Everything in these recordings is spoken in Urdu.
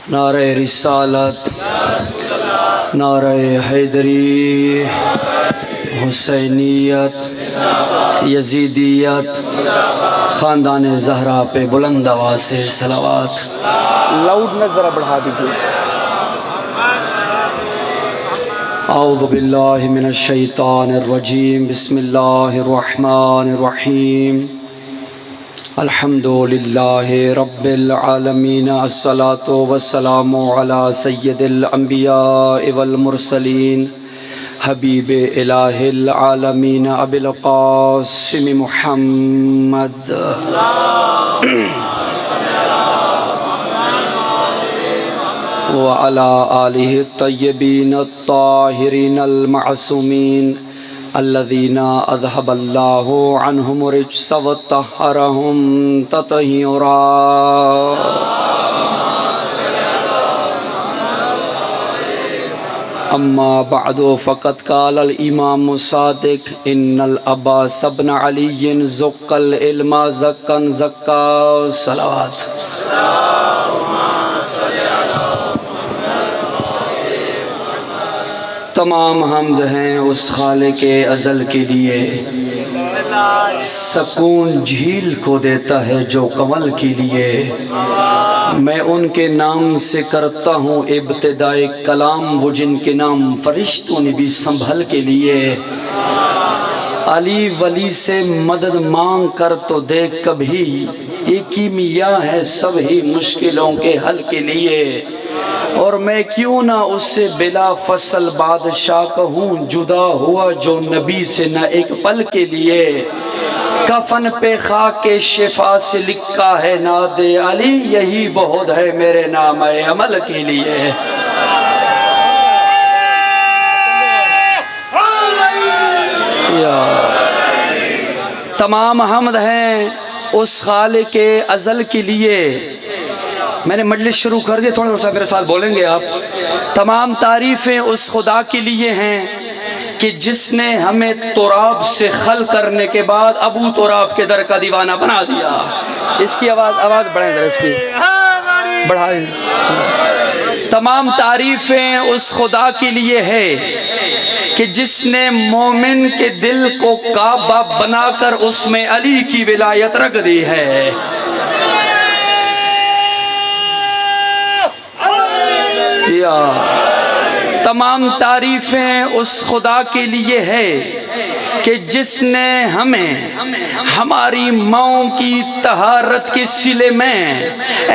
نعرہ رسالت، نعرہ حیدری، حسینیت، یزیدیت، خاندان زہرا پہ بلند آواز سے صلوات۔ لاؤڈنس ذرا بڑھا دیجیے۔ اعوذ باللہ من الشیطان الرجیم، بسم اللہ الرحمن الرحیم، الحمد للہ رب العالمین، الصلاۃ والسلام علی سید الانبیاء والمرسلین، حبیب الہ العالمین ابی القاسم محمد وعلى آلہ الطیبین الطاہرین المعصومین الذین اذهب اللہ عنہم الرجس وطہرہم تطہیرا۔ اما بعد فقد قال الامام الصادق ان العباس بن علی زق العلم زکا زکا صلوات۔ تمام حمد ہیں اس خالق ازل کے لیے، سکون جھیل کو دیتا ہے جو کمل کے لیے۔ میں ان کے نام سے کرتا ہوں ابتدائے کلام، وہ جن کے نام فرشتوں نے بھی سنبھل کے لیے۔ علی ولی سے مدد مانگ کر تو دیکھ کبھی، ایک ہی میاں ہے سب ہی مشکلوں کے حل کے لیے۔ اور میں کیوں نہ اس سے بلا فصل بادشاہ کہوں، جدا ہوا جو نبی سے نہ ایک پل کے لیے۔ کفن پہ خاک کے شفا سے لکھا ہے ناد علی، یہی بہت ہے میرے نام عمل کے لیے۔ تمام حمد ہیں اس خالق ازل کے لیے۔ میں نے مجلس شروع کر دیا، تھوڑا سا میرے ساتھ بولیں گے آپ۔ تمام تعریفیں اس خدا کے لیے ہیں کہ جس نے ہمیں تراب سے خلق کرنے کے بعد ابو تراب کے در کا دیوانہ بنا دیا۔ اس کی آواز بڑھائیں ذرا، اس کی بڑھائیں۔ تمام تعریفیں اس خدا کے لیے ہے کہ جس نے مومن کے دل کو کعبہ بنا کر اس میں علی کی ولایت رکھ دی ہے۔ تمام تعریفیں اس خدا کے لیے ہے کہ جس نے ہمیں ہماری ماؤں کی طہارت کے صلے میں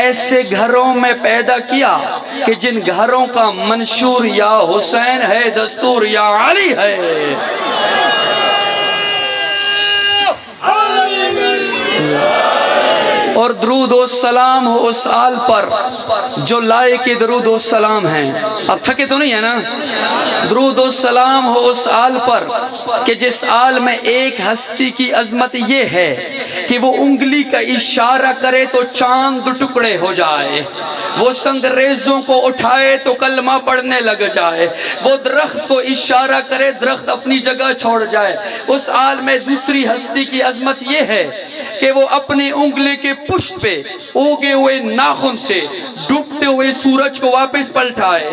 ایسے گھروں میں پیدا کیا کہ جن گھروں کا منشور یا حسین ہے، دستور یا علی ہے۔ اور درود و سلام ہو اس آل پر جو لائق درود و سلام ہیں۔ اب تھکے تو نہیں ہے نا؟ درود و سلام ہو اس آل پر کہ جس آل میں ایک ہستی کی عظمت یہ ہے کہ وہ انگلی کا اشارہ کرے تو چاند ٹکڑے ہو جائے، وہ سنگریزوں کو اٹھائے تو کلمہ پڑھنے لگ جائے، وہ درخت کو اشارہ کرے درخت اپنی جگہ چھوڑ جائے۔ اس آل میں دوسری ہستی کی عظمت یہ ہے کہ وہ اپنی انگلی کے پشت پہ اگے ہوئے ناخن سے ڈوبتے ہوئے سورج کو واپس پلٹائے،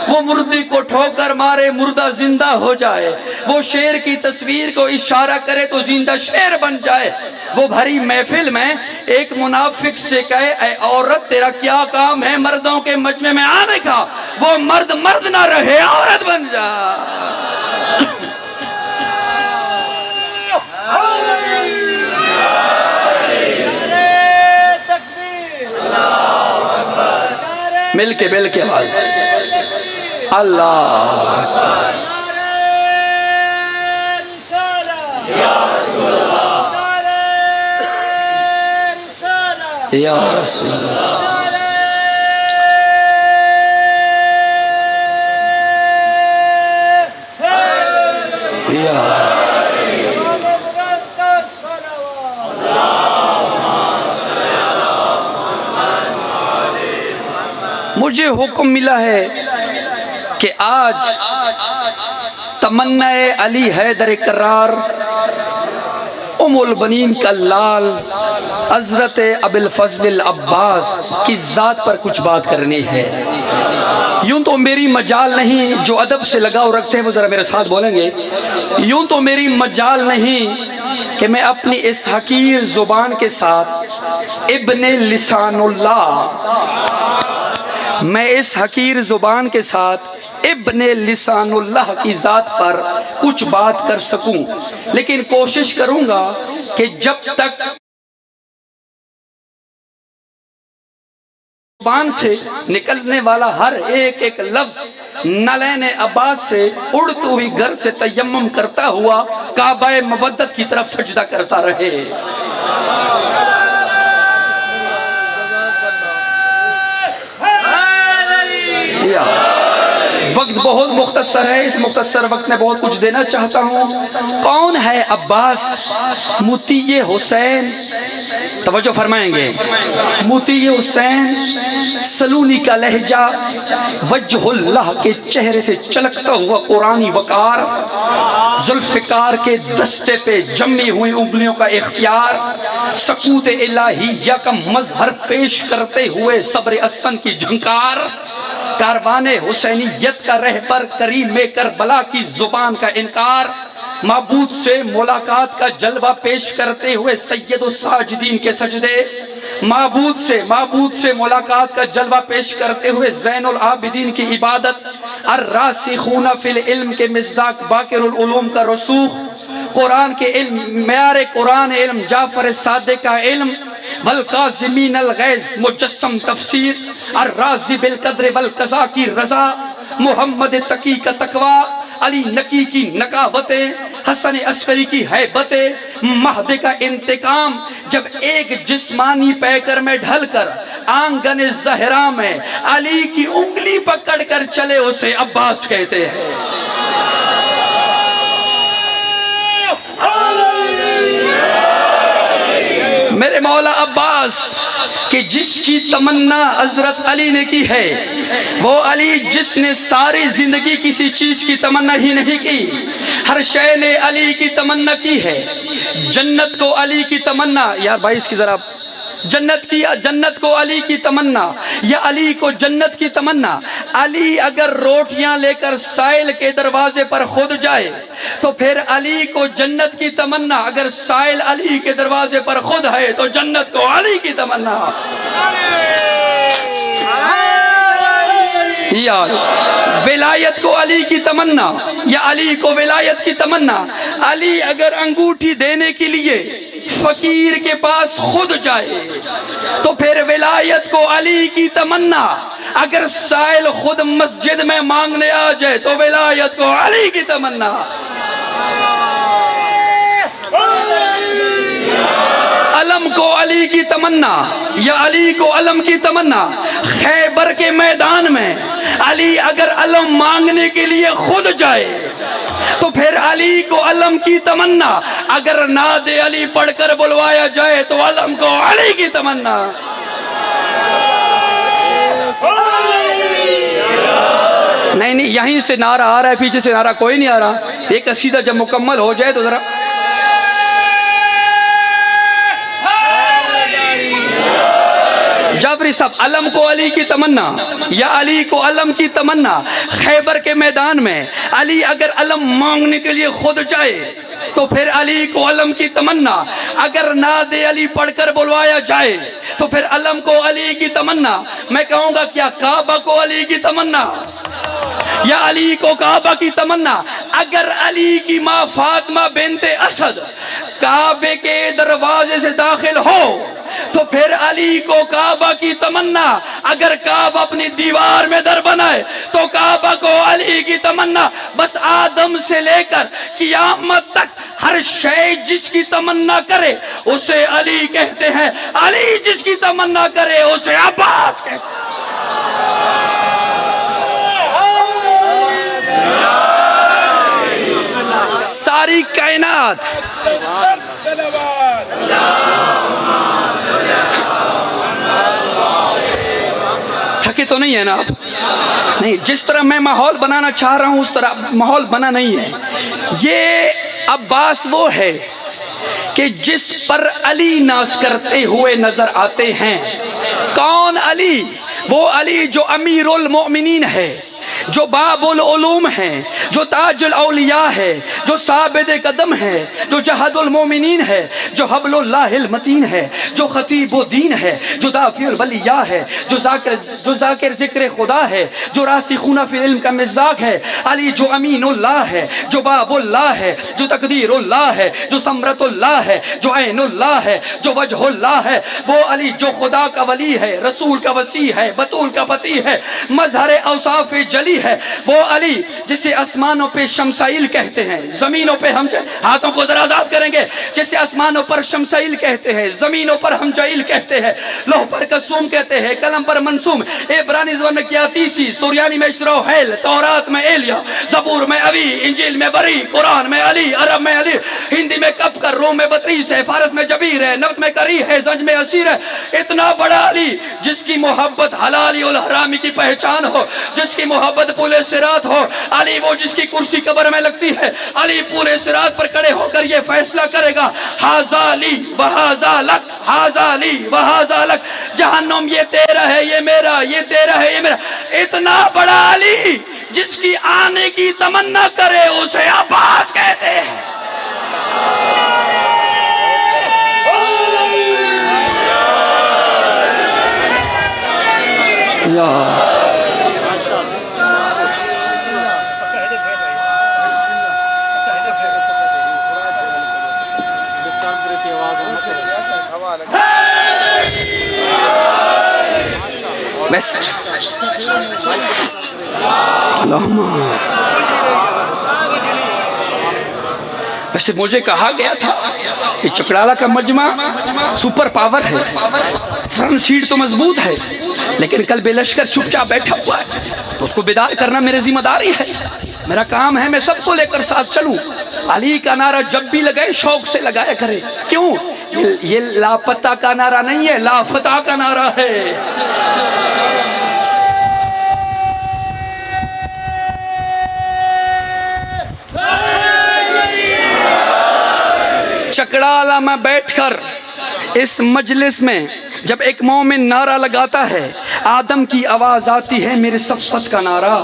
وہ مردے کو ٹھوکر مارے مردہ زندہ ہو جائے، وہ شیر کی تصویر کو اشارہ کرے تو زندہ شیر بن جائے، وہ بھری محفل میں ایک منافق سے کہے اے عورت تیرا کیا کام ہے مردوں کے مجمع میں آنے کا، وہ مرد مرد نہ رہے عورت بن جا۔ مل کے آواز اللہ یا رسول اللہ۔ مجھے حکم ملا ہے کہ آج تمنا علی حیدر کرار ام البنین کا لال حضرت ابی الفضل العباس کی ذات پر کچھ بات کرنی ہے۔ یوں تو میری مجال نہیں، جو ادب سے لگاؤ رکھتے ہیں وہ ذرا میرے ساتھ بولیں گے، یوں تو میری مجال نہیں کہ میں اپنی اس حقیر زبان کے ساتھ ابن لسان اللہ، میں اس حقیر زبان کے ساتھ ابن لسان اللہ کی ذات پر کچھ بات کر سکوں، لیکن کوشش کروں گا کہ جب تک زبان سے نکلنے والا ہر ایک لفظ نالین عباس سے اڑتی ہوئی گھر سے تیمم کرتا ہوا کعبہ مودت کی طرف سجدہ کرتا رہے۔ وقت بہت مختصر ہے، اس مختصر وقت میں بہت کچھ دینا چاہتا ہوں۔ کون ہے عباس؟ مطیع حسین، توجہ فرمائیں گے، مطیع حسین، سلونی کا لہجہ، وجہ اللہ کے چہرے سے چلکتا ہوا قرآنی وقار، ذوالفقار کے دستے پہ جمی ہوئی انگلیوں کا اختیار، سکوت الہیہ کا مظہر پیش کرتے ہوئے صبر حسن کی جھنکار، کاروان حسینیت کا رہبر کریم کربلا کی زبان کا انکار، معبود سے ملاقات کا جلوہ پیش کرتے ہوئے سید الساجدین کے سجدے، معبود سے ملاقات کا جلوہ پیش کرتے ہوئے زین العابدین کی عبادت، الراسخون فی العلم کے مصداق باقر العلوم کا رسوخ، قرآن کے علم، معیار قرآن علم، جعفر صادق کا علم، والقاظمین الغیظ مجسم تفسیر، الراضی بالقدر والقضاء کی رضا، محمد تقی کا تقوی، علی نقی کی نقاوتیں، حسن عسکری کی ہیبتیں، مہدی کا انتقام، جب ایک جسمانی پیکر میں ڈھل کر آنگن زہرا میں علی کی انگلی پکڑ کر چلے اسے عباس کہتے ہیں۔ میرے مولا عباس کہ جس کی تمنا حضرت علی نے کی ہے، وہ علی جس نے ساری زندگی کسی چیز کی تمنا ہی نہیں کی، ہر شے نے علی کی تمنا کی ہے۔ جنت کو علی کی تمنا، یار بھائی اس کی ذرا، جنت کو علی کی تمنا یا علی کو جنت کی تمنا، علی اگر روٹیاں لے کر سائل کے دروازے پر خود جائے تو پھر علی کو جنت کی تمنا، اگر سائل علی کے دروازے پر خود ہے تو جنت کو علی کی تمنا۔ یار ولایت کو علی کی تمنا یا علی کو ولایت کی تمنا، علی اگر انگوٹھی دینے کے لیے فقیر کے پاس خود جائے تو پھر ولایت کو علی کی تمنا، اگر سائل خود مسجد میں مانگنے آ جائے تو ولایت کو علی کی تمنا۔ علم کو علی کی تمنا یا علی کو علم کی تمنا، خیبر کے میدان میں علی اگر علم مانگنے کے لیے خود جائے تو پھر علی کو علم کی تمنا، اگر ناد علی پڑھ کر بلوایا جائے تو علم کو علی کی تمنا۔ نہیں یہیں سے نعرہ آ رہا ہے، پیچھے سے نعرہ کوئی نہیں آ رہا۔ ایک قصیدہ جب مکمل ہو جائے تو ذرا جعفری صاحب، علم کو علی کی تمنا یا علی کو علم کی تمنا، خیبر کے میدان میں علی اگر علم مانگنے کے لیے خود جائے تو پھر علی کو علم کی تمنا، اگر ناد علی پڑھ کر بلوایا جائے تو پھر علم کو علی کی تمنا۔ میں کہوں گا کیا کعبہ کو علی کی تمنا یا علی کو کعبہ کی تمنا؟ اگر علی کی ماں فاطمہ بنت اسد کعبے کے دروازے سے داخل ہو تو پھر علی کو کعبہ کی تمنا، اگر کعبہ اپنی دیوار میں در بنائے تو کعبہ کو علی کی تمنا۔ بس آدم سے لے کر قیامت تک ہر شے جس کی تمنا کرے اسے علی کہتے ہیں، علی جس کی تمنا کرے اسے عباس کہتے ہیں۔ ساری کائنات تھکے تو نہیں ہے نا آپ؟ نہیں، جس طرح میں ماحول بنانا چاہ رہا ہوں اس طرح ماحول بنا نہیں ہے۔ یہ عباس وہ ہے کہ جس پر علی ناز کرتے ہوئے نظر آتے ہیں. کون علی؟ وہ علی جو امیر المؤمنین ہے، جو باب العلوم ہے، جو تاج الاولیاء ہے، جو ثابت قدم ہے، جو جہد المومنین ہے، جو حبل اللہ المتین ہے، جو خطیب الدین ہے، جو دافع الولیاء ہے، جو ذاکر ذکر خدا ہے، جو راسخون فی العلم کا مزاق ہے. علی جو امین اللہ ہے، جو باب اللہ ہے، جو تقدیر اللہ ہے، جو ثمرۃ اللہ ہے، جو عین اللہ ہے، جو وجہ اللہ ہے. وہ علی جو خدا کا ولی ہے، رسول کا وسیع ہے، بطول کا پتی ہے، مظہر اوصاف جلی ہے. وہ علی جسے آسمانوں پہ شمسائل کہتے ہیں، زمینوں پہ ہم ہاتھوں کو ذرا آزاد کریں گے، جسے آسمانوں پر شمسائل کہتے ہیں، زمینوں پر ہم جائل کہتے ہیں، لوح پر کسوم کہتے ہیں، قلم پر منسوم، عبرانی زبان میں کیاتیسی، سوریانی میں اسرائیل، تورات میں ایلیا، زبور میں ابی، انجیل میں بری، قرآن میں علی، عرب میں علی، ہندی میں کب کر، روم میں بطریس ہے، فارس میں جبیر ہے، نبت میں کری ہے، زنج میں اسیر ہے. اتنا بڑا علی جس کی محبت حلالی اور حرامی کی پہچان ہو، جس کی محبت پورے صراط ہو. علی وہ جس کی کرسی قبر میں لگتی ہے. علی پورے صراط پر کھڑے ہو کر یہ فیصلہ کرے گا، ھذا لی وھذا لک، ھذا لی وھذا لک، جہنم یہ تیرا ہے، یہ میرا، یہ تیرا ہے، یہ میرا. اتنا بڑا علی جس کی آنے کی تمنا کرے اسے عباس کہتے ہیں. بس ویسے مجھے کہا گیا تھا کہ چکڑالہ کا مجمع سپر پاور ہے، فرنٹ سیٹ تو مضبوط ہے، لیکن کل بے لشکر چپ چاپ بیٹھا ہوا ہے، تو اس کو بیدار کرنا میری ذمہ داری ہے. میرا کام ہے میں سب کو لے کر ساتھ چلوں. علی کا نعرہ جب بھی لگائے شوق سے لگایا کرے. کیوں؟ یہ لاپتہ کا نعرہ نہیں ہے، لافتہ کا نعرہ ہے. چکڑالہ میں بیٹھ کر اس مجلس میں جب ایک مومن نعرہ لگاتا ہے، آدم کی آواز آتی ہے میرے صفت کا نعرہ،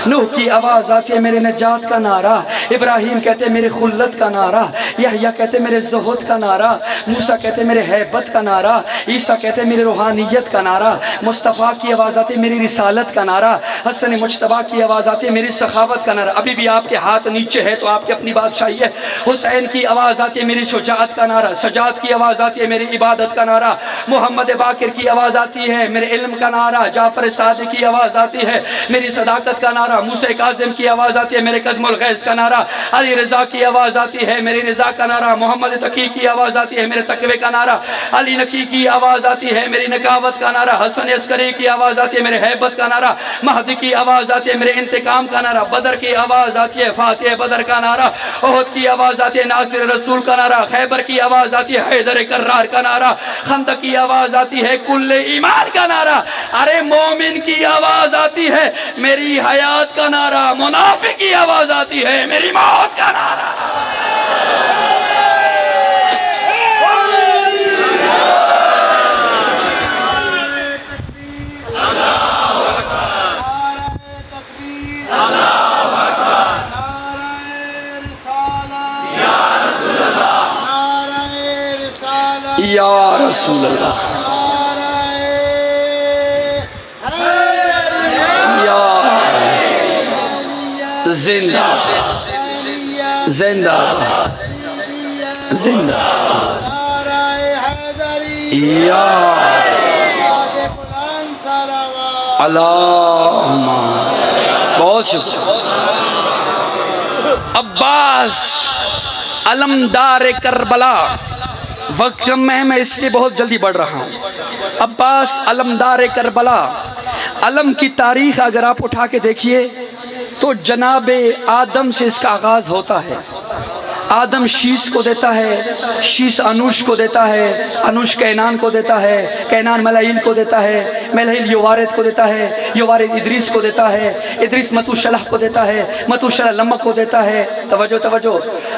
نوح کی آواز آتی ہے میرے نجات کا نعرہ، ابراہیم کہتے ہیں میرے خلت کا نعرہ، یحییٰ کہتے ہیں میرے زہد کا نعرہ، موسیٰ کہتے ہیں میرے ہیبت کا نعرہ، عیسیٰ کہتے ہیں میرے روحانیت کا نعرہ، مصطفیٰ کی آواز آتی ہے میری رسالت کا نعرہ، حسن مجتبیٰ کی آواز آتی ہے میری سخاوت کا نعرہ. ابھی بھی آپ کے ہاتھ نیچے ہے تو آپ کی اپنی بادشاہی ہے. حسین کی آواز آتی ہے میری شجاعت کا نعرہ، سجاد کی آواز آتی ہے میری عبادت کا نعرہ، محمد باقر کی آواز آتی ہے میرے علم کا نعرہ، جعفر صادق کی آواز آتی ہے میری صداقت کا نعرہ، موسیٰ کاظم کی آواز آتی ہے میرے قزم الغیث کا نعرہ، علی رضا کی آواز آتی ہے میری رضا کا نعرہ، محمد تقی کی آواز آتی ہے میرے تقوی کا نعرہ، علی نقی کی آواز آتی ہے میری نکاوت کا نعرہ، حسن عسکری کی آواز آتی ہے میرے ہیبت کا نعرہ، مہدی کی آواز آتی ہے میرے انتقام کا نعرہ، بدر کی آواز آتی ہے فاتح بدر کا نعرہ، احد کی آواز آتی ہے ناصر رسول کا نعرہ، خیبر کی آواز آتی ہے حیدر کرار کا نعرہ، خندق کی آواز آتی ہے کل ایمان کا نعرہ. ارے مومن کی آواز آتی ہے میری حیات کا نعرہ، منافق کی آواز آتی ہے میری موت کا نعرہ. یا رسول اللہ، زندہ زندہ زندہ یا اللہم. بہت شکریہ. عباس علمدار کربلا. وقت کم ہے، میں اس لیے بہت جلدی بڑھ رہا ہوں. عباس علمدار کربلا. علم کی تاریخ اگر آپ اٹھا کے دیکھیے تو جناب آدم سے اس کا آغاز ہوتا ہے. آدم شیش کو دیتا ہے، شیش انوش کو دیتا ہے، انوش کینان کو دیتا ہے، کینان ملائیل کو دیتا ہے، ملائیل یوارد کو دیتا ہے، یوارد ادریس کو دیتا ہے، ادریس متوشلح کو دیتا ہے، متوشلح لمک کو دیتا ہے، توجہ توجہ،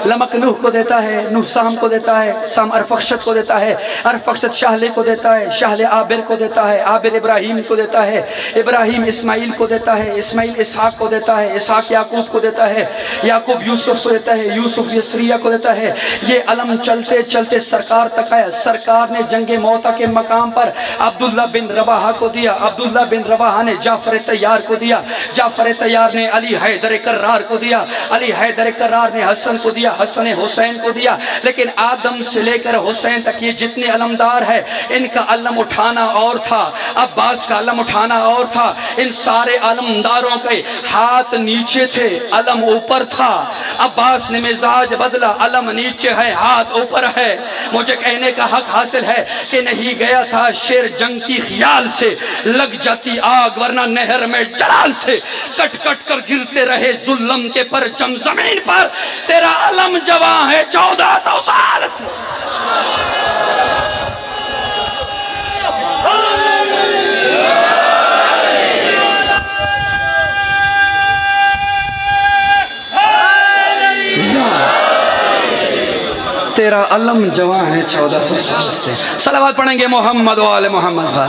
لمک نوح کو دیتا ہے، نوح سام کو دیتا ہے، سام ارفخشد کو دیتا ہے، ارفخشد شاہلے کو دیتا ہے، شاہلے عابر کو دیتا ہے، عابر ابراہیم کو دیتا ہے، ابراہیم اسماعیل کو دیتا ہے، اسماعیل اسحاق کو دیتا ہے، اسحاق یعقوب کو دیتا ہے، یعقوب یوسف کو دیتا ہے، یوسف یسریہ کو دیتا ہے۔ یہ علم چلتے چلتے سرکار تک آیا۔ سرکار نے جنگ موتا کے مقام پر عبداللہ بن رواحہ کو دیا، عبداللہ بن رواحہ نے جعفر طیار کو دیا، جعفر طیار نے علی حیدر کرار کو دیا، علی حیدر کرار نے حسن کو دیا، حسن حسین کو دیا۔ لیکن آدم سے لے کر حسین تک یہ جتنے علمدار ہیں، ان کا علم اٹھانا اور تھا، عباس کا علم اٹھانا اور تھا۔ ان سارے علمداروں کے ہاتھ نیچے تھے، علم اوپر تھا۔ عباس نے مزاج بدلا، علم نیچے ہے، ہاتھ اوپر ہے۔ مجھے کہنے کا حق حاصل ہے کہ نہیں گیا تھا شیر جنگ کی خیال سے، لگ جاتی آگ ورنہ نہر میں جلال سے، کٹ کٹ کر گرتے رہے ظلم کے پرچم زمین پر، تیرا علم جواں ہے 1400 سال سے۔ تیرا علم جواں ہے 1400 سال سے۔ صلوات پڑھیں گے محمد و آل محمد پر۔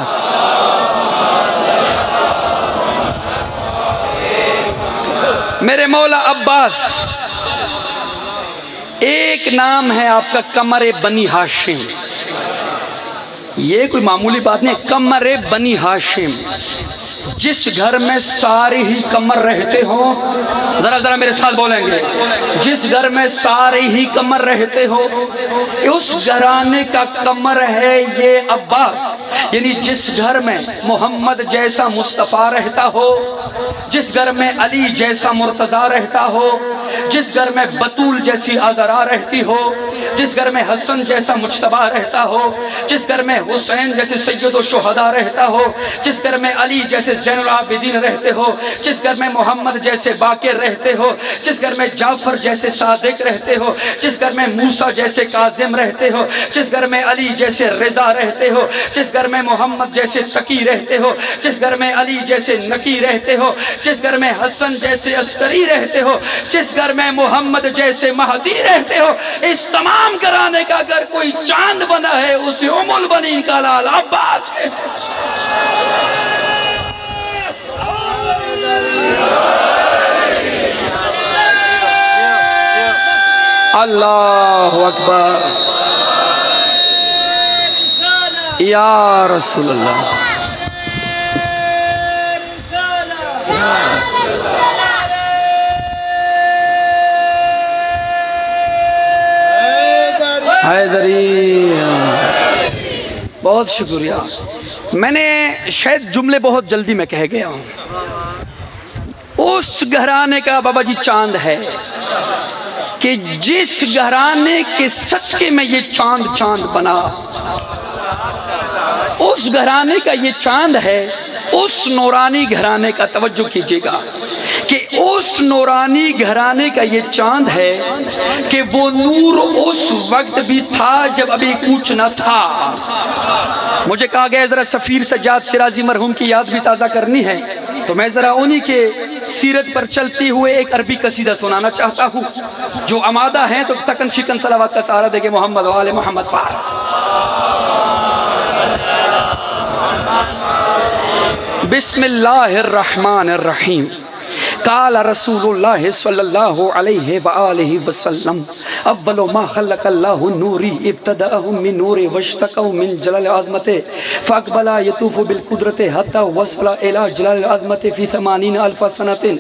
میرے مولا عباس، ایک نام ہے آپ کا قمر بنی ہاشم، یہ کوئی معمولی بات نہیں، قمر بنی ہاشم۔ جس گھر میں سارے ہی قمر رہتے ہوں، ذرا میرے ساتھ بولیں گے، جس گھر میں سارے ہی قمر رہتے ہو، اس گھرانے کا قمر ہے یہ عباس۔ یعنی جس گھر میں محمد جیسا مصطفیٰ رہتا ہو، جس گھر میں علی جیسا مرتضیٰ رہتا ہو، جس گھر میں بطول جیسی عذرا رہتی ہو، جس گھر میں حسن جیسا مجتبیٰ رہتا ہو، جس گھر میں حسین جیسے سید الشہداء رہتا ہو، جس گھر میں علی جیسے زین العابدین رہتے ہو، جس گھر میں محمد جیسے باقر رہتے ہو، جس گھر میں جعفر جیسے صادق رہتے ہو، جس گھر میں موسیٰ جیسے کاظم رہتے ہو، جس گھر میں علی جیسے رضا رہتے ہو، جس گھر میں محمد جیسے تقی رہتے ہو، جس گھر میں علی جیسے نقی رہتے ہو، جس گھر میں حسن جیسے عسکری رہتے ہو، جس گھر میں محمد جیسے مہدی رہتے ہو، اس تمام گھرانے کا اگر کوئی چاند بنا ہے اسے ام البنین کا لال عباس کہتے ہیں۔ اللہ اکبر، یا رسول اللہ، حیدری، بہت شکریہ۔ میں نے شاید جملے بہت جلدی میں کہہ گیا ہوں۔ اس گھرانے کا بابا جی چاند ہے کہ جس گھرانے کے صدقے میں یہ چاند بنا، اس گھرانے کا یہ چاند ہے، اس نورانی گھرانے کا توجہ کیجئے گا کہ اس نورانی گھرانے کا یہ چاند ہے کہ وہ نور اس وقت بھی تھا جب ابھی کچھ نہ تھا۔ مجھے کہا گیا ذرا سفیر سجاد شیرازی مرحوم کی یاد بھی تازہ کرنی ہے، تو میں ذرا انہی کے سیرت پر چلتے ہوئے ایک عربی قصیدہ سنانا چاہتا ہوں۔ جو آمادہ ہیں تو تکن شکن صلوات کا سہارا دے گے محمد و آل محمد پر۔ بسم اللہ الرحمن الرحیم۔ قال رسول اللہ صلی اللہ علیہ وآلہ وسلم اول ما خلق اللہ نوری ابتدأهم من نور واشتقوا من جلال عظمت فاقبل یطوف بالقدرت حتی وصل الى جلال عظمت فی 80,000 سنة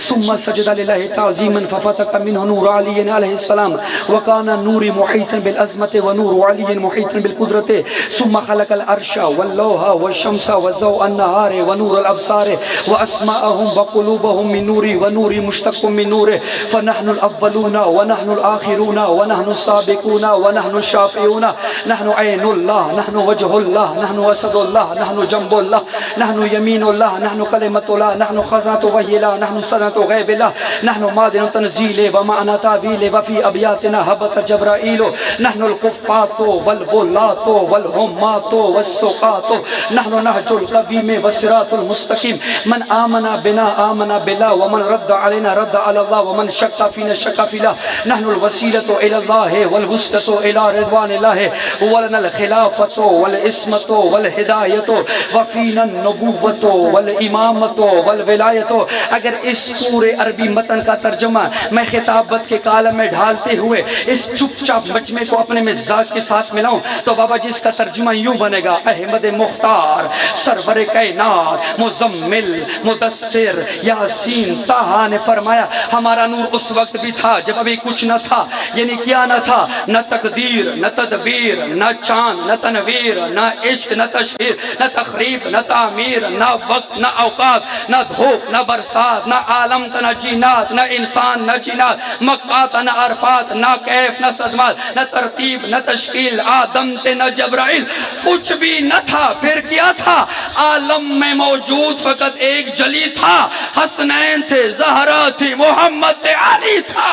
ثم سجد للہ تعظیما ففتق منہ نور علی علیہ السلام وکان نور محیطا بالعظمت ونور علی محیطا بالقدرت ثم خلق العرش واللوح والشمس وضوء النهار ونور الابصار واسماءهم وقلوبهم من نور نوری و نوری مشتق من نور فنحن الاولون ونحن الاخرون ونحن السابقون ونحن الشافعون نحن عين الله نحن وجه الله نحن وسط الله نحن جنب الله نحن يمين الله نحن كلمة الله نحن خزنة وحي الله نحن سنة غيب الله نحن معدن تنزيل ومعنى تعبيل وفي أبياتنا هبط جبرائيل نحن الكفات والبلات والهمات والسقات نحن نهج القويم والصراط المستقيم من آمن بنا آمن بالله ومن رد علينا رد على الله ومن شك فينا شك في الله نحن الوسيلة إلى الله والوسطة إلى رضوان الله ولنا الخلافة والعصمة والهداية وفينا النبوة والامامت والولایت. اگر اس پورے عربی متن کا ترجمہ میں خطابت کے کالم میں ڈھالتے ہوئے اس چپ چاپ مجمع کو اپنے مزاج کے ساتھ ملاؤں تو بابا جی اس کا ترجمہ یوں بنے گا: احمد مختار سرور کائنات مزمل مدثر یاسین طٰہٰ نے فرمایا ہمارا نور اس وقت بھی تھا جب ابھی کچھ نہ تھا. یعنی کیا نہ تھا؟ نہ تقدیر نہ تدبیر نہ چاند نہ تنویر نہ عشق نہ تشہیر نہ تخریب نہ تعمیر نہ وقت نہ اوقات نہ دھوپ نہ برسات نہ عالم نہ جینات نہ انسان نہ جینات مکات نہ عرفات نہ کیف نہ صدمات نہ ترتیب نہ تشکیل آدم تے نہ جبرائیل کچھ بھی نہ تھا. پھر کیا تھا؟ عالم میں موجود فقط ایک جلی تھا، حسنین تھے، زہرا تھی، محمد تے علی تھا.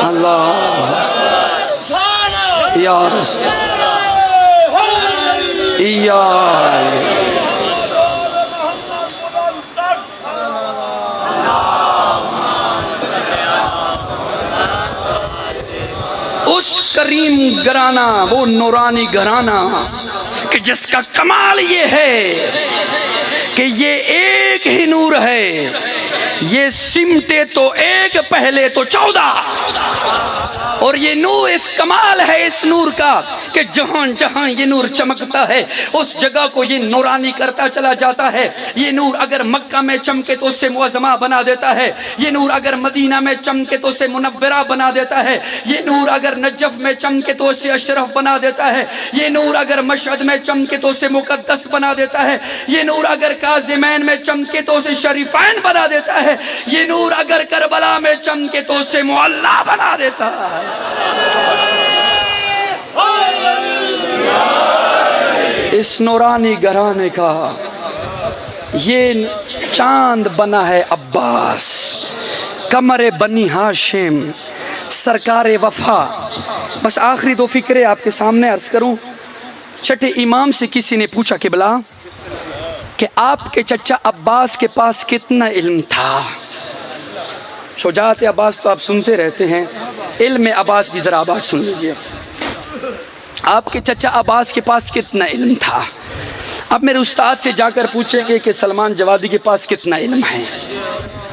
اللہ یا رسول یا اس کریم گھرانہ، وہ نورانی گھرانہ کہ جس کا کمال یہ ہے کہ یہ ایک ہی نور ہے. یہ سمٹے تو ایک پہلے تو 14 اور یہ نور اس کمال ہے اس نور کا کہ جہاں جہاں یہ نور چمکتا ہے اس جگہ کو یہ نورانی کرتا چلا جاتا ہے. یہ نور اگر مکہ میں چمکے تو اسے معظمہ بنا دیتا ہے. یہ نور اگر مدینہ میں چمکے تو اسے منورہ بنا دیتا ہے. یہ نور اگر نجف میں چمکے تو اسے اشرف بنا دیتا ہے. یہ نور اگر مشہد میں چمکے تو اسے مقدس بنا دیتا ہے. یہ نور اگر کاظمین میں چمکے تو اسے شریفین بنا دیتا ہے. یہ نور اگر کربلا میں چمکے تو اسے معلیٰ بنا دیتا ہے. اس نورانی گھرانے کا یہ چاند بنا ہے عباس، قمر بنی ہاشم، سرکار وفا. بس آخری دو فکرے آپ کے سامنے عرض کروں. چھٹے امام سے کسی نے پوچھا قبلہ کہ آپ کے چچا عباس کے پاس کتنا علم تھا؟ شجاعت عباس تو آپ سنتے رہتے ہیں، علم عباس بھی ذرا بات سن لیجئے. آپ کے چچا عباس کے پاس کتنا علم تھا؟ اب میرے استاد سے جا کر پوچھیں گے کہ سلمان جوادی کے پاس کتنا علم ہے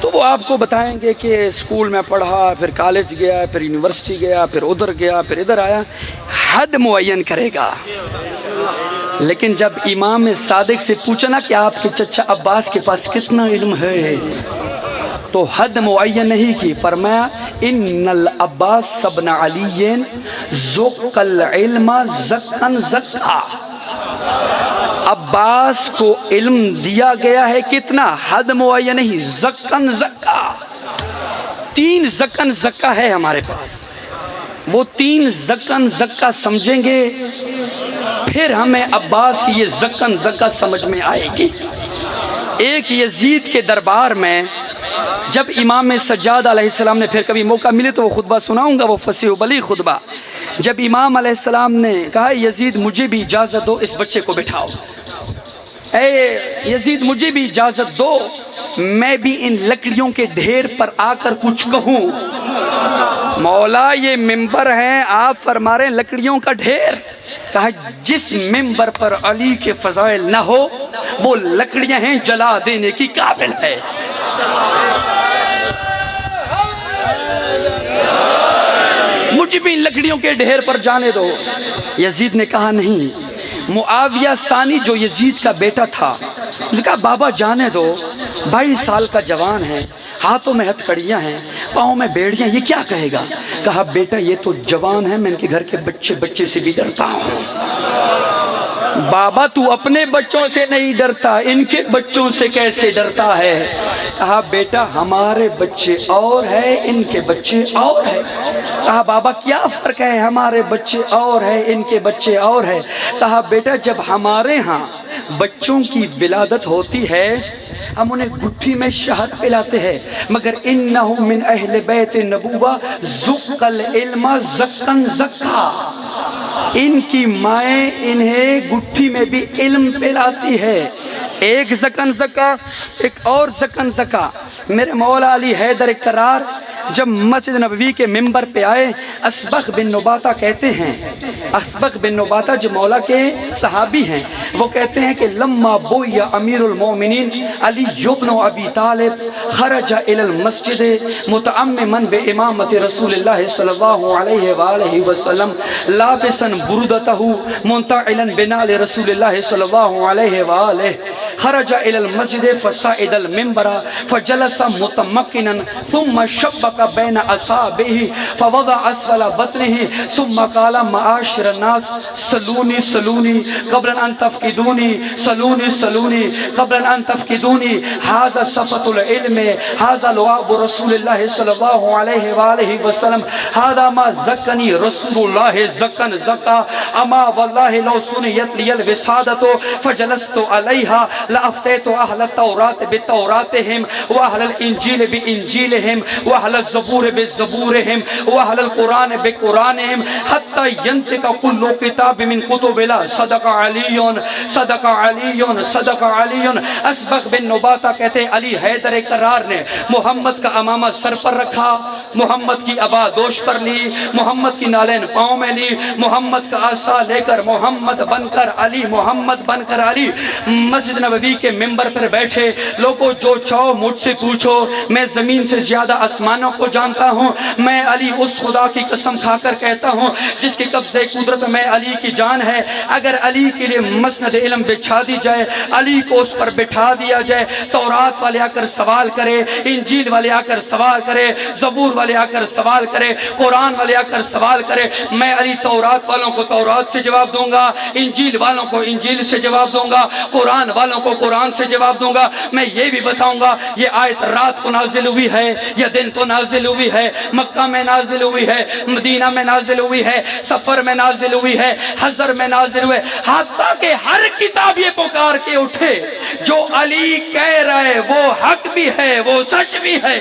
تو وہ آپ کو بتائیں گے کہ اسکول میں پڑھا، پھر کالج گیا، پھر یونیورسٹی گیا، پھر ادھر گیا، پھر ادھر آیا. حد معین کرے گا. لیکن جب امام صادق سے پوچھنا کہ آپ کے چچا عباس کے پاس کتنا علم ہے تو حد معین نہیں کی. فرمایا ان العباس ابن علی ذق العلم زکن زکا. عباس کو علم دیا گیا ہے کتنا؟ حد معین نہیں، زکن زکا. 3 زکن زکا ہے ہمارے پاس. وہ 3 زکن زکا سمجھیں گے پھر ہمیں عباس کی یہ زکن زکا سمجھ میں آئے گی. ایک یزید کے دربار میں جب امام سجاد علیہ السلام نے، پھر کبھی موقع ملے تو وہ خطبہ سناؤں گا، وہ فصیح و بلیغ خطبہ. جب امام علیہ السلام نے کہا یزید مجھے بھی اجازت دو، اس بچے کو بٹھاؤ، اے یزید مجھے بھی اجازت دو میں بھی ان لکڑیوں کے ڈھیر پر آ کر کچھ کہوں. مولا یہ ممبر ہیں، آپ فرما رہے ہیں لکڑیوں کا ڈھیر. کہا جس ممبر پر علی کے فضائل نہ ہو وہ لکڑیاں ہیں جلا دینے کی قابل ہے. مجھے بھی ان لکڑیوں کے ڈھیر پر جانے دو. یزید نے کہا نہیں. معاویہ ثانی جو یزید کا بیٹا تھا نے کہا بابا جانے دو، 22 سال کا جوان ہے، ہاتھوں میں ہتھ کڑیاں ہیں، پاؤں میں بیڑیاں، یہ کیا کہے گا؟ کہا بیٹا یہ تو جوان ہے، میں ان کے گھر کے بچے سے بھی ڈرتا ہوں. بابا تو اپنے بچوں سے نہیں ڈرتا، ان کے بچوں سے کیسے ڈرتا ہے؟ کہا بیٹا ہمارے بچے اور ہیں، ان کے بچے اور ہیں۔ کہا بابا کیا فرق ہے؟ ہمارے بچے اور ہیں، ان کے بچے اور ہیں۔ کہا بیٹا جب ہمارے ہاں بچوں کی ولادت ہوتی ہے ہم انہیں گٹھی میں شہد پلاتے ہیں، مگر انہو من اہل بیت نبوہ زق العلم زکن زکا، ان کی مائیں انہیں گٹھی میں بھی علم پلاتی ہے۔ ایک زکن زکا، ایک اور زکن زکا۔ میرے مولا علی حیدر کرار جب مسجد نبوی کے ممبر پہ آئے، اسبغ بن نباتہ کہتے ہیں، اسبغ بن نباتہ جو مولا کے صحابی ہیں، وہ کہتے ہیں کہ لما بوئی امیر المومنین علی ابن ابی طالب خرج الى المسجد متعمما بامامت رسول اللہ صلی اللہ علیہ وآلہ وسلم لابسا بردتہ منتعلا بنال رسول اللہ صلی اللہ علیہ وآلہ، خرج الى المسجد فصعد المنبر فجلس متمكنا ثم شبك بين اصابعه فوضع اسفل بطنه ثم قال معاشر الناس سلوني سلوني قبل ان تفقدوني، سلوني سلوني قبل ان تفقدوني، هذا صفة العلم، هذا لعاب رسول الله صلى الله عليه وآله وسلم، هذا ما زكني رسول الله زكا زكا، اما والله لو سنيت لي الوسادة فجلست عليها لأفتيت أهل التوراة بتوراتهم وأهل الإنجيل بإنجيلهم وأهل الزبور بزبورهم وأهل القرآن بقرآنهم حتى ينطق كل كتاب من كتب الله صدق علي صدق علي صدق علي۔ اسبغ بن نباتہ کہتے ہیں علی حیدر کرار نے محمد کا امامہ سر پر رکھا، محمد کی ابا دوش پر لی، محمد کی نالین پاؤں میں لی، محمد کا عصا لے کر محمد بن کر علی، محمد بن کر علی مسجد نبوی کے ممبر پر بیٹھے۔ لوگوں جو چاہو مجھ سے پوچھو، میں زمین سے زیادہ آسمانوں کو جانتا ہوں، میں علی اس خدا کی قسم کھا کر کہتا ہوں جس کے قبضے قدرت میں علی کی جان ہے، اگر علی کے لیے مسند علم بچھا دی جائے، علی کو اس پر بٹھا دیا جائے، تورات والے آ کر سوال کرے، انجیل والے آ کر سوال کرے، زبور والے آ کر سوال کرے، قرآن والے آ کر سوال کرے، میں علی تورات والوں کو تورات سے جواب دوں گا، انجیل والوں کو انجیل سے جواب دوں گا، قرآن والوں کو قرآن سے جواب دوں گا۔ میں یہ بھی بتاؤں گا یہ آیت رات کو نازل ہوئی ہے یا دن کو نازل ہوئی ہے، مکہ میں نازل ہوئی ہے، مدینہ میں نازل ہوئی ہے، سفر میں نازل ہوئی ہے، حضر میں نازل ہوئے، حتیٰ کہ ہر کتاب یہ پکار کے اٹھے جو علی کہہ رہے وہ حق بھی ہے، وہ سچ بھی ہے۔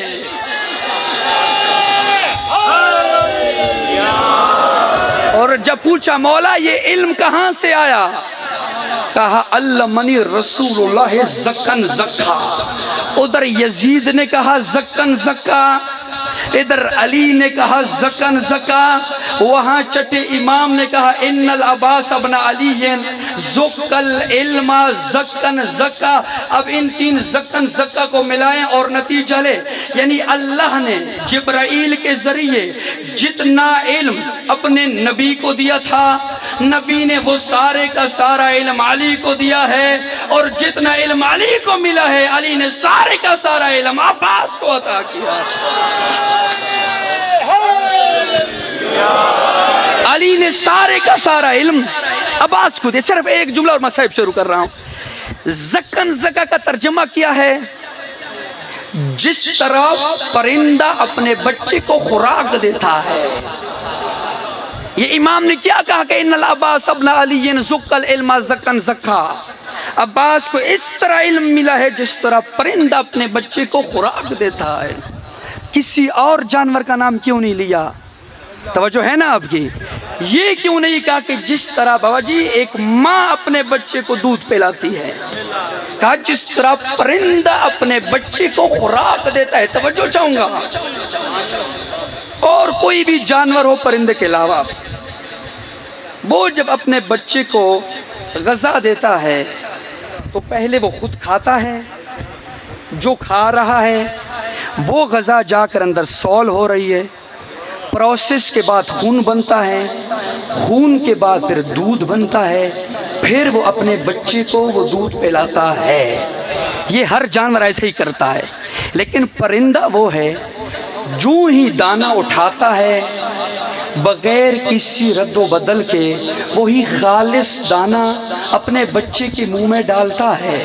اور جب پوچھا مولا یہ علم کہاں سے آیا؟ کہا علمنی رسول اللہ زکن زکا۔ ادھر یزید نے کہا زکن زکا، ادھر علی نے کہا زکن زکا، وہاں چٹے امام نے کہا ان العباس ابن علی زک العلم زکن زکا۔ اب ان تین زکن زکا کو ملائیں اور نتیجہ لے، یعنی اللہ نے جبرائیل کے ذریعے جتنا علم اپنے نبی کو دیا تھا، نبی نے وہ سارے کا سارا علم علی کو دیا ہے، اور جتنا علم علی کو ملا ہے علی نے سارے کا سارا علم عباس کو عطا کیا۔ علی نے سارے کا سارا علم عباس کو دیا۔ صرف ایک جملہ اور میں صاحب شروع کر رہا ہوں۔ زکن زکا کا ترجمہ کیا ہے؟ جس طرح پرندہ اپنے بچے کو خوراک دیتا ہے۔ یہ امام نے کیا کہا کہ ان العباس ابن علی زک العلم زکن زکا، عباس کو اس طرح علم ملا ہے جس طرح پرندہ اپنے بچے کو خوراک دیتا ہے۔ کسی اور جانور کا نام کیوں نہیں لیا؟ توجہ ہے نا آپ کی؟ یہ کیوں نہیں کہا کہ جس طرح بابا جی ایک ماں اپنے بچے کو دودھ پلاتی ہے، کہا جس طرح پرندہ اپنے بچے کو خوراک دیتا ہے۔ توجہ چاہوں گا، اور کوئی بھی جانور ہو پرندے کے علاوہ، وہ جب اپنے بچے کو غذا دیتا ہے تو پہلے وہ خود کھاتا ہے، جو کھا رہا ہے وہ غذا جا کر اندر سول ہو رہی ہے، پروسیس کے بعد خون بنتا ہے، خون کے بعد پھر دودھ بنتا ہے، پھر وہ اپنے بچے کو وہ دودھ پلاتا ہے۔ یہ ہر جانور ایسے ہی کرتا ہے، لیکن پرندہ وہ ہے جو ہی دانہ اٹھاتا ہے بغیر کسی رد و بدل کے وہی خالص دانہ اپنے بچے کے منہ میں ڈالتا ہے۔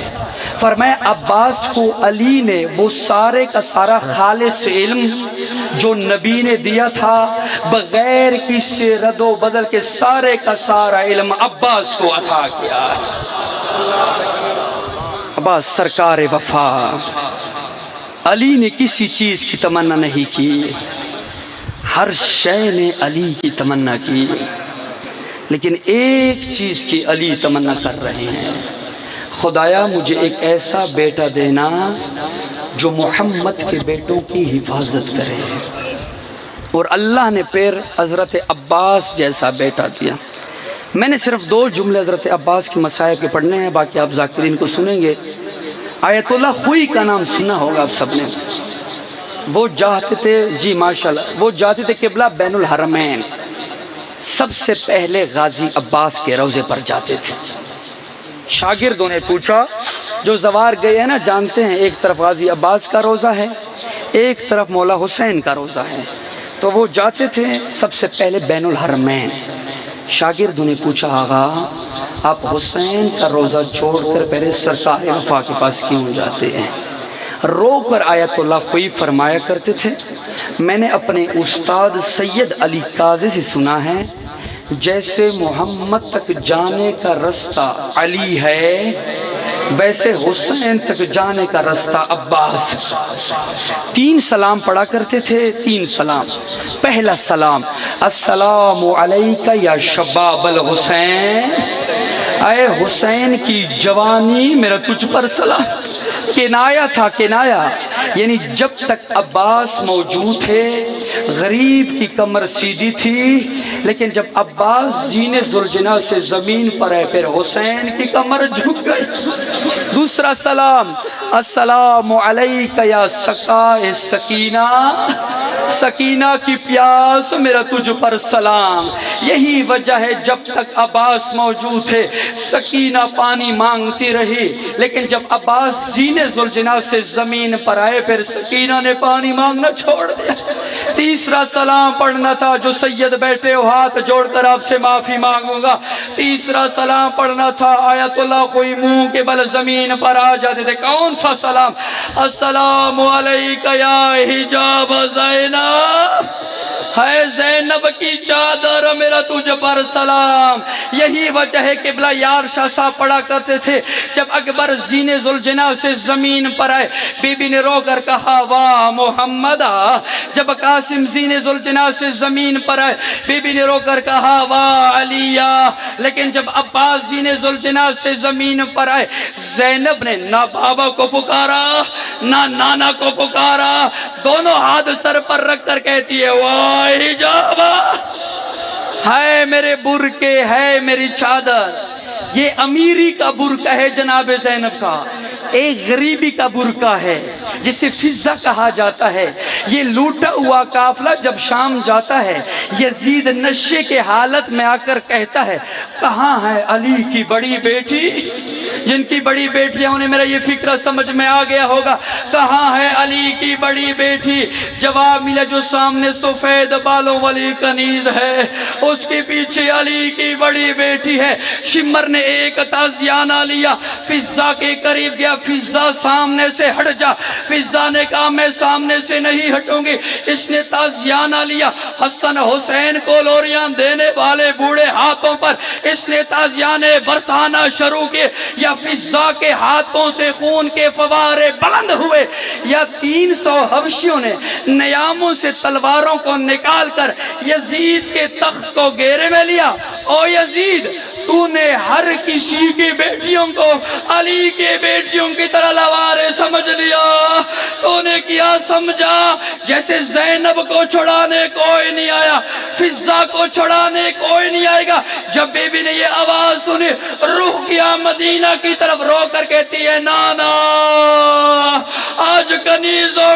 فرمایا عباس کو علی نے وہ سارے کا سارا خالص علم جو نبی نے دیا تھا بغیر کسی رد و بدل کے سارے کا سارا علم عباس کو عطا کیا۔ عباس سرکار وفا، علی نے کسی چیز کی تمنا نہیں کی، ہر شے نے علی کی تمنا کی، لیکن ایک چیز کی علی تمنا کر رہے ہیں، خدایا مجھے ایک ایسا بیٹا دینا جو محمد کے بیٹوں کی حفاظت کرے، اور اللہ نے پھر حضرت عباس جیسا بیٹا دیا۔ میں نے صرف 2 جملے حضرت عباس کے مصائب کے پڑھنے ہیں، باقی آپ ذاکرین کو سنیں گے۔ آیت اللہ خوئی کا نام سنا ہوگا آپ سب نے، وہ جاتے تھے، جی ماشاءاللہ، وہ جاتے تھے قبلہ بین الحرمین، سب سے پہلے غازی عباس کے روضے پر جاتے تھے۔ شاگردوں نے پوچھا، جو زوار گئے ہیں نا جانتے ہیں ایک طرف غازی عباس کا روضہ ہے، ایک طرف مولا حسین کا روضہ ہے، تو وہ جاتے تھے سب سے پہلے بین الحرمین۔ شاگردوں نے پوچھا، آغا آپ حسین کا روضہ چھوڑ کر پہلے سرکار وفا کے پاس کیوں جاتے ہیں؟ رو کر آیت اللہ خوئی فرمایا کرتے تھے، میں نے اپنے استاد سید علی قاضی سے سنا ہے، جیسے محمد تک جانے کا رستہ علی ہے ویسے حسین تک جانے کا رستہ عباس۔ 3 سلام پڑھا کرتے تھے، 3 سلام۔ پہلا سلام، السلام علیکہ یا شباب الحسین، اے حسین کی جوانی میرا تجھ پر سلام۔ کنایا تھا، کنایا یعنی جب تک عباس موجود تھے غریب کی کمر سیدھی تھی، لیکن جب عباس زین ذوالجناح سے زمین پر ہے پھر حسین کی کمر جھک گئی۔ دوسرا سلام، السلام علیکہ یا سقائے سکینہ، سکینہ کی پیاس میرا تجھ پر سلام۔ یہی وجہ ہے جب تک عباس موجود تھے سکینہ پانی مانگتی رہی، لیکن جب عباس زین ذوالجناح سے زمین پر آئے پھر سکینہ نے پانی مانگنا چھوڑ دیا۔ تیسرا سلام پڑھنا تھا، جو سید بیٹھے ہو ہاتھ جوڑ کر آپ سے معافی مانگوں گا۔ تیسرا سلام پڑھنا تھا، آیت اللہ کوئی منہ کے بل زمین پر آ جاتے تھے۔ کون سا سلام؟ السلام علیکہ یا حجاب زینب، ہے زینب کی چادر میرا تجھ پر سلام۔ یہی وجہ ہے کہ قبلہ یار شاہ صاحب پڑھا کرتے تھے، جب اکبر زین ذوالجناح سے زمین پر آئے بی بی نے رو کر کہا واہ محمدہ، جب قاسم زین ذوالجناح سے زمین پر آئے بی بی نے رو کر کہا واہ علیہ، لیکن جب عباس زین ذوالجناح سے زمین پر آئے زینب نے نہ بابا کو پکارا نہ نانا کو پکارا، دونوں ہاتھ سر پر رکھ کر کہتی ہے واہ حجابہ، ہے میرے برقے ہے میری چادر۔ یہ امیری کا برقع ہے جناب زینب کا، ایک غریبی کا برقع ہے جسے فضہ کہا جاتا ہے۔ یہ لوٹا ہوا قافلہ جب شام جاتا ہے یزید نشے کے حالت میں آ کر کہتا ہے کہاں ہے علی کی بڑی بیٹی؟ جن کی بڑی بیٹیاں انہیں میرا یہ فکرہ سمجھ میں آ گیا ہوگا، کہاں ہے علی کی بڑی بیٹی؟ جواب ملا جو سامنے سفید بالوں والی کنیز ہے اس کے پیچھے علی کی بڑی بیٹی ہے۔ شمر نے ایک تازیانہ لیا، فضہ کے قریب گیا، فضہ سامنے سے ہٹ جا۔ فضہ نے کہا میں سامنے سے نہیں ہٹوں گی۔ اس نے تازیانہ لیا، حسن حسین کو لوریاں دینے والے بوڑھے ہاتھوں پر اس نے تازیانے برسانا شروع کیے، یا فضہ کے ہاتھوں سے خون کے فوارے بلند ہوئے، یا 300 حبشیوں نے نیاموں سے تلواروں کو نکال کر یزید کے تخت کو گھیرے میں لیا۔ او یزید، تو نے ہر کسی کی بیٹیوں کو علی کے بیٹیوں کی طرح لوارے سمجھ لیا۔ تو نے کیا سمجھا جیسے زینب کو چھڑانے کوئی نہیں آیا، فضہ کو چھڑانے کوئی نہیں آئے گا۔ جب بی بی نے یہ آواز سنی روح کیا مدینہ کی طرف، رو کر کہتی ہے نانا آج کنیزوں